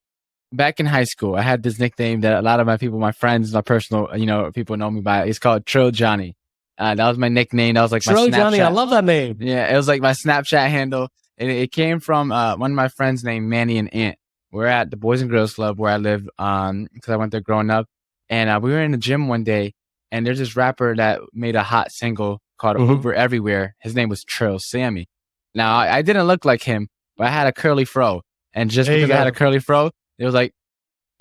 back in high school, I had this nickname that a lot of my friends, my personal, people know me by. It's called Trill Johnny. That was my nickname. That was like Trill my Snapchat. Johnny, I love that name. Yeah, it was like my Snapchat handle. And it came from one of my friends named Manny and Ant. We're at the Boys and Girls Club where I live because I went there growing up. And we were in the gym one day, and there's this rapper that made a hot single called Uber Everywhere. His name was Trill Sammy. Now, I didn't look like him, but I had a curly fro. And just because I had a curly fro, it was like,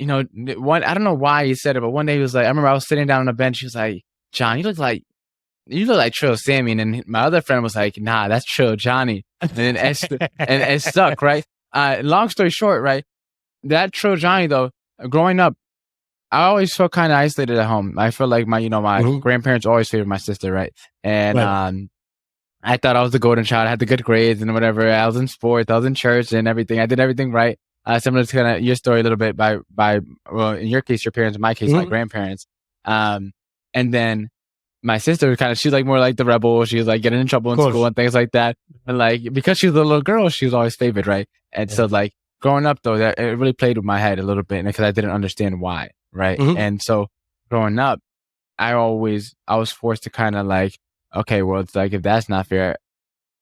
I don't know why he said it, but one day he was like, I remember I was sitting down on a bench. He was like, John, you look like Trill Sammy. And then my other friend was like, nah, that's Trill Johnny. And then it stuck, right? Long story short, right? That Trill Johnny, though, growing up, I always felt kind of isolated at home. I feel like my grandparents always favored my sister, right? And I thought I was the golden child. I had the good grades and whatever. I was in sports. I was in church and everything. I did everything right. Similar to kind of your story a little bit well, in your case, your parents, in my case, my grandparents. And then my sister she's like more like the rebel. She was like getting in trouble in school and things like that. And like, because she was a little girl, she was always favored, right? And so like growing up though, that it really played with my head a little bit because I didn't understand why. Right. And so growing up, I was forced to kind of like, okay, well, it's like, if that's not fair,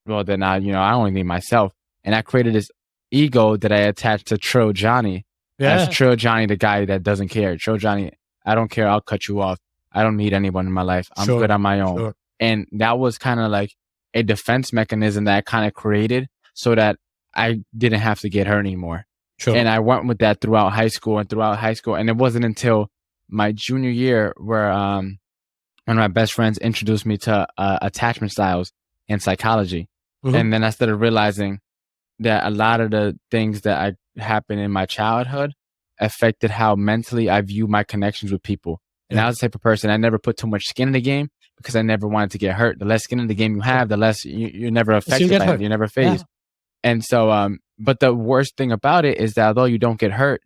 well, then I only need myself. And I created this ego that I attached to Trill Johnny. As Trill Johnny, the guy that doesn't care. Trill Johnny, I don't care. I'll cut you off. I don't need anyone in my life. I'm good on my own. Sure. And that was kind of like a defense mechanism that I kind of created so that I didn't have to get hurt anymore. Sure. And I went with that throughout high school. And it wasn't until my junior year where one of my best friends introduced me to attachment styles and psychology. And then I started realizing that a lot of the things that happened in my childhood affected how mentally I view my connections with people. And I was the type of person, I never put too much skin in the game because I never wanted to get hurt. The less skin in the game you have, the less you're never affected by it. You're never phased. And so, but the worst thing about it is that although you don't get hurt,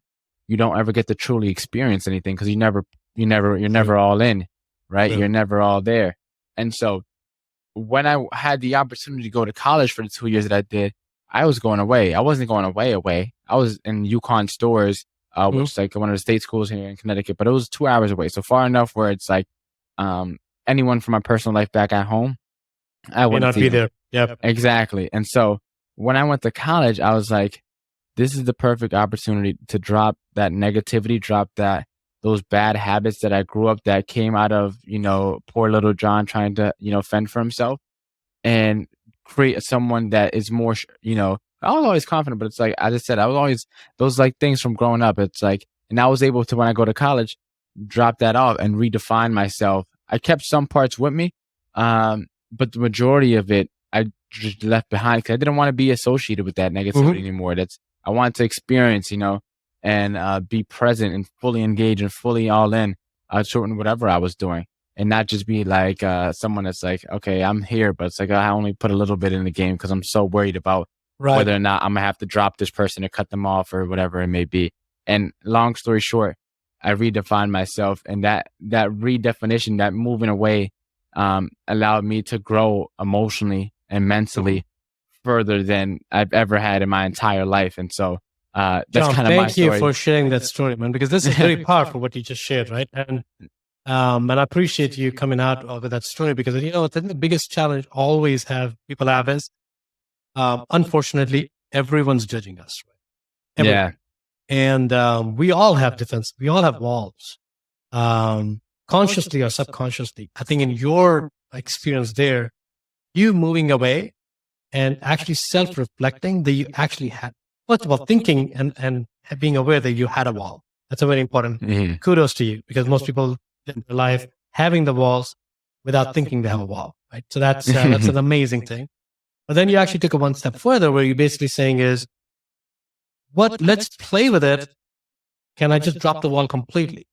you don't ever get to truly experience anything because you're never all in, right? You're never all there. And so when I had the opportunity to go to college for the 2 years that I did, I was going away. I wasn't going away. I was in Yukon Stores, which is like one of the state schools here in Connecticut, but it was 2 hours away. So far enough where it's like, anyone from my personal life back at home, I would not be there. Yep. Exactly. And so when I went to college, I was like, this is the perfect opportunity to drop that negativity, drop those bad habits that I grew up that came out of, poor little John trying to, fend for himself and create someone that is more, I was always confident, but it's like, as I said, I was always those like things from growing up. It's like, and I was able to, when I go to college, drop that off and redefine myself. I kept some parts with me, but the majority of it, I just left behind because I didn't want to be associated with that negativity anymore. I wanted to experience, and be present and fully engaged and fully all in, certain whatever I was doing, and not just be like someone that's like, okay, I'm here, but it's like I only put a little bit in the game because I'm so worried about whether or not I'm gonna have to drop this person or cut them off or whatever it may be. And long story short, I redefined myself, and that redefinition, that moving away, allowed me to grow emotionally and mentally further than I've ever had in my entire life. And so that's John, kind of my story. Thank you for sharing that story, man, because this is very powerful what you just shared, right? And I appreciate you coming out with that story because, I think the biggest challenge people have is, unfortunately, everyone's judging us. Right? Everyone. Yeah. And we all have defense. We all have walls, consciously or subconsciously. I think in your experience there, you moving away and actually self-reflecting that you actually had, first of all, thinking and being aware that you had a wall. That's a very important kudos to you, because most people live their life having the walls without thinking they have a wall, right? So that's an amazing thing. But then you actually took it one step further, where you're basically saying is, let's play with it. Can I just drop the wall completely?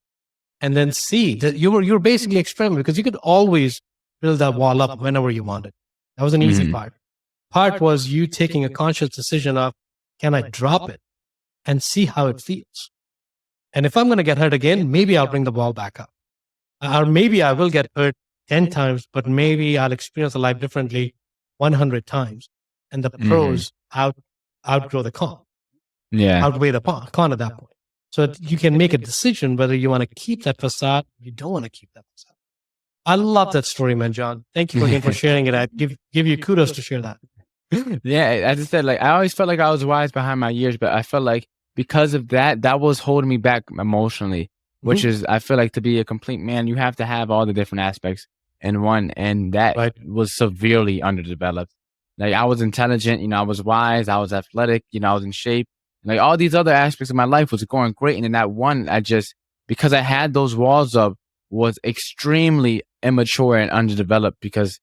And then see that you're basically experimenting, because you could always build that wall up whenever you wanted. That was an easy part. Part was you taking a conscious decision of, can I drop it and see how it feels? And if I'm going to get hurt again, maybe I'll bring the wall back up. Or maybe I will get hurt 10 times, but maybe I'll experience a life differently 100 times. And the pros outgrow the con. Yeah. Outweigh the con at that point. So you can make a decision whether you want to keep that facade or you don't want to keep that facade. I love that story, man, John. Thank you again for sharing it. I give you kudos to share that. Yeah, as I said, like I always felt like I was wise behind my years, but I felt like because of that was holding me back emotionally, which is, I feel like, to be a complete man, you have to have all the different aspects in one, and that was severely underdeveloped. Like, I was intelligent, I was wise, I was athletic, I was in shape. Like, all these other aspects of my life was going great. And in that one, because I had those walls up, was extremely immature and underdeveloped, because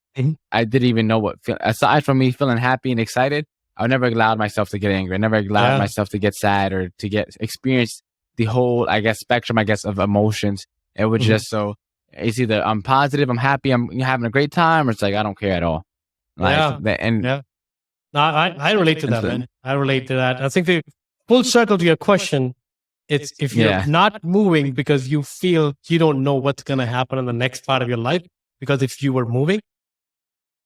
I didn't even know aside from me feeling happy and excited, I never allowed myself to get angry. I never allowed myself to get sad or to experience the whole, spectrum, of emotions. It was just so, it's either I'm positive, I'm happy, I'm having a great time, or it's like, I don't care at all. Like, No, I relate to that, man. I relate to that. I think the full circle to your question, it's if you're not moving because you feel you don't know what's going to happen in the next part of your life, because if you were moving,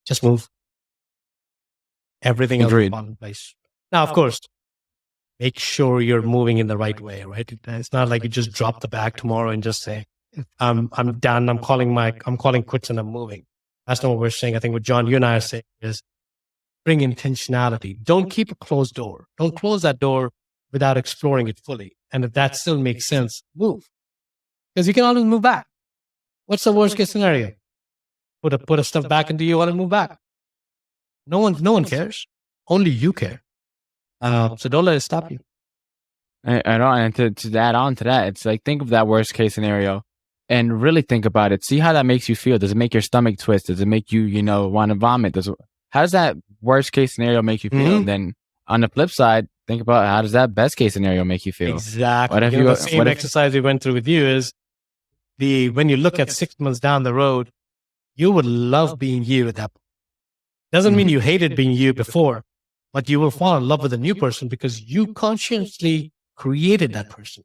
just move. Everything else will fall in place. Now, of course, make sure you're moving in the right way, right? It's not like you just drop the bag tomorrow and just say, I'm done. I'm calling quits and I'm moving. That's not what we're saying. I think what John, you and I are saying is bring intentionality. Don't keep a closed door. Don't close that door without exploring it fully. And if that still makes sense, move. Because you can always move back. What's the worst case scenario? Put a stuff back into you and move back. No one cares. Only you care. So don't let it stop you. And to add on to that, it's like, think of that worst case scenario and really think about it. See how that makes you feel. Does it make your stomach twist? Does it make you, want to vomit? How does that worst case scenario make you feel? Then on the flip side, think about, how does that best case scenario make you feel? Exactly. The same exercise we went through with you is when you look at 6 months down the road, you would love being you at that point. Doesn't mean you hated being you before, but you will fall in love with a new person because you consciously created that person.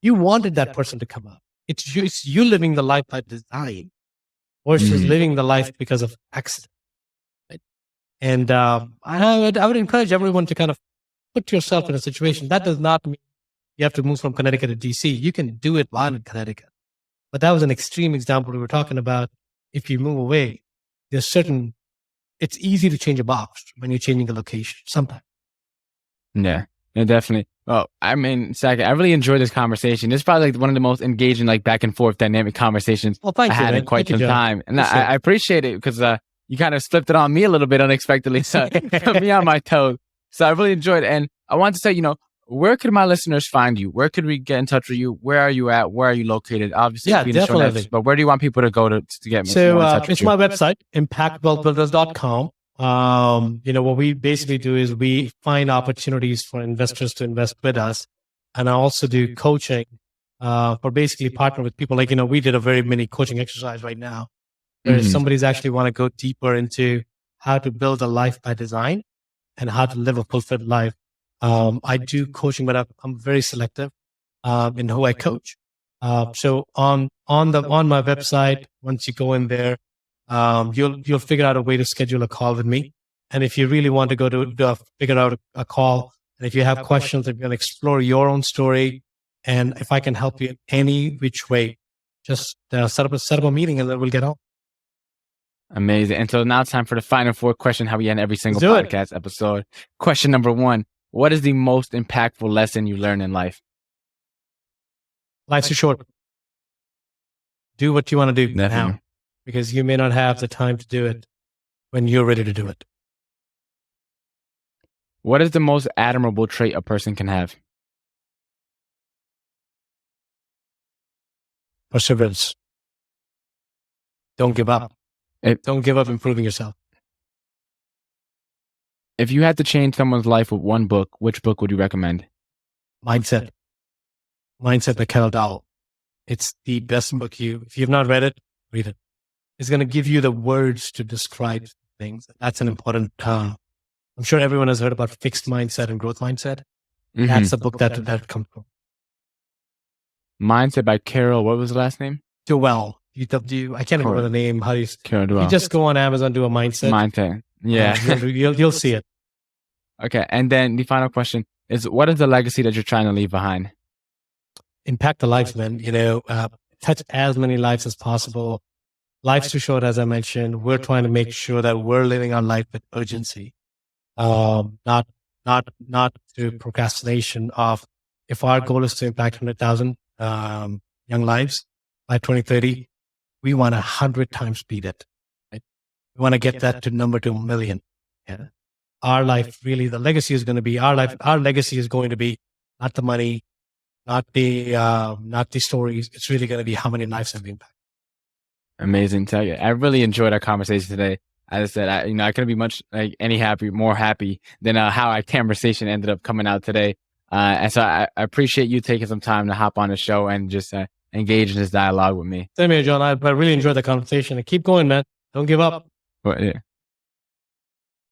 You wanted that person to come up. It's you living the life by design versus living the life because of accident. Right? And I would encourage everyone to kind of put yourself in a situation. That does not mean you have to move from Connecticut to DC. You can do it while in Connecticut. But that was an extreme example we were talking about. If you move away, it's easy to change a box when you're changing a location sometimes. Yeah, definitely. Well, I mean, Saket, I really enjoyed this conversation. This is probably like one of the most engaging, like, back and forth dynamic conversations I had in quite some time. And I appreciate it because you kind of flipped it on me a little bit unexpectedly. So put me on my toes. So I really enjoyed it. And I want to say, where could my listeners find you? Where could we get in touch with you? Where are you at? Where are you located? Obviously, definitely. But where do you want people to go to get me? So it's my website, impactwealthbuilders.com. What we basically do is we find opportunities for investors to invest with us. And I also do coaching for basically partner with people. Like, we did a very mini coaching exercise right now where somebody's actually want to go deeper into how to build a life by design and how to live a fulfilled life. I do coaching, but I'm very selective in who I coach. So on my website, once you go in there, you'll figure out a way to schedule a call with me. And if you really want to go to figure out a call, and if you have questions, if you can explore your own story, and if I can help you in any which way, just set up a meeting and then we'll get on. Amazing. And so now it's time for the final four question, how we end every single podcast episode. Question number 1, what is the most impactful lesson you learned in life? Life's too short. Do what you want to do now, because you may not have the time to do it when you're ready to do it. What is the most admirable trait a person can have? Perseverance. Don't give up. Don't give up improving yourself. If you had to change someone's life with one book, which book would you recommend? Mindset by Carol Dowell. It's the best book. If you've not read it, read it. It's going to give you the words to describe things. That's an important. I'm sure everyone has heard about fixed mindset and growth mindset. Mhm. That's the book that comes from. Mindset by Carol. What was the last name? Dowell. I can't remember the name. How do you? Carol You Dwell. just go on Amazon, do a mindset. Mindset. Yeah. You'll see it. Okay. And then the final question is, what is the legacy that you're trying to leave behind? Impact the lives, man. Touch as many lives as possible. Life's too short, as I mentioned. We're trying to make sure that we're living our life with urgency, not through procrastination. Of if our goal is to impact 100,000 young lives by 2030, we want 100 times beat it. Right? We want to get that to number to 1 million. Yeah. Our life, really, the legacy is going to be our life. Our legacy is going to be not the money, not the stories. It's really going to be how many lives have we impacted. Amazing. I really enjoyed our conversation today. As I said, I couldn't be much more happy than how our conversation ended up coming out today. And so I appreciate you taking some time to hop on the show and just engage in this dialogue with me. Same here, John. I really enjoyed the conversation. And keep going, man. Don't give up. But, yeah.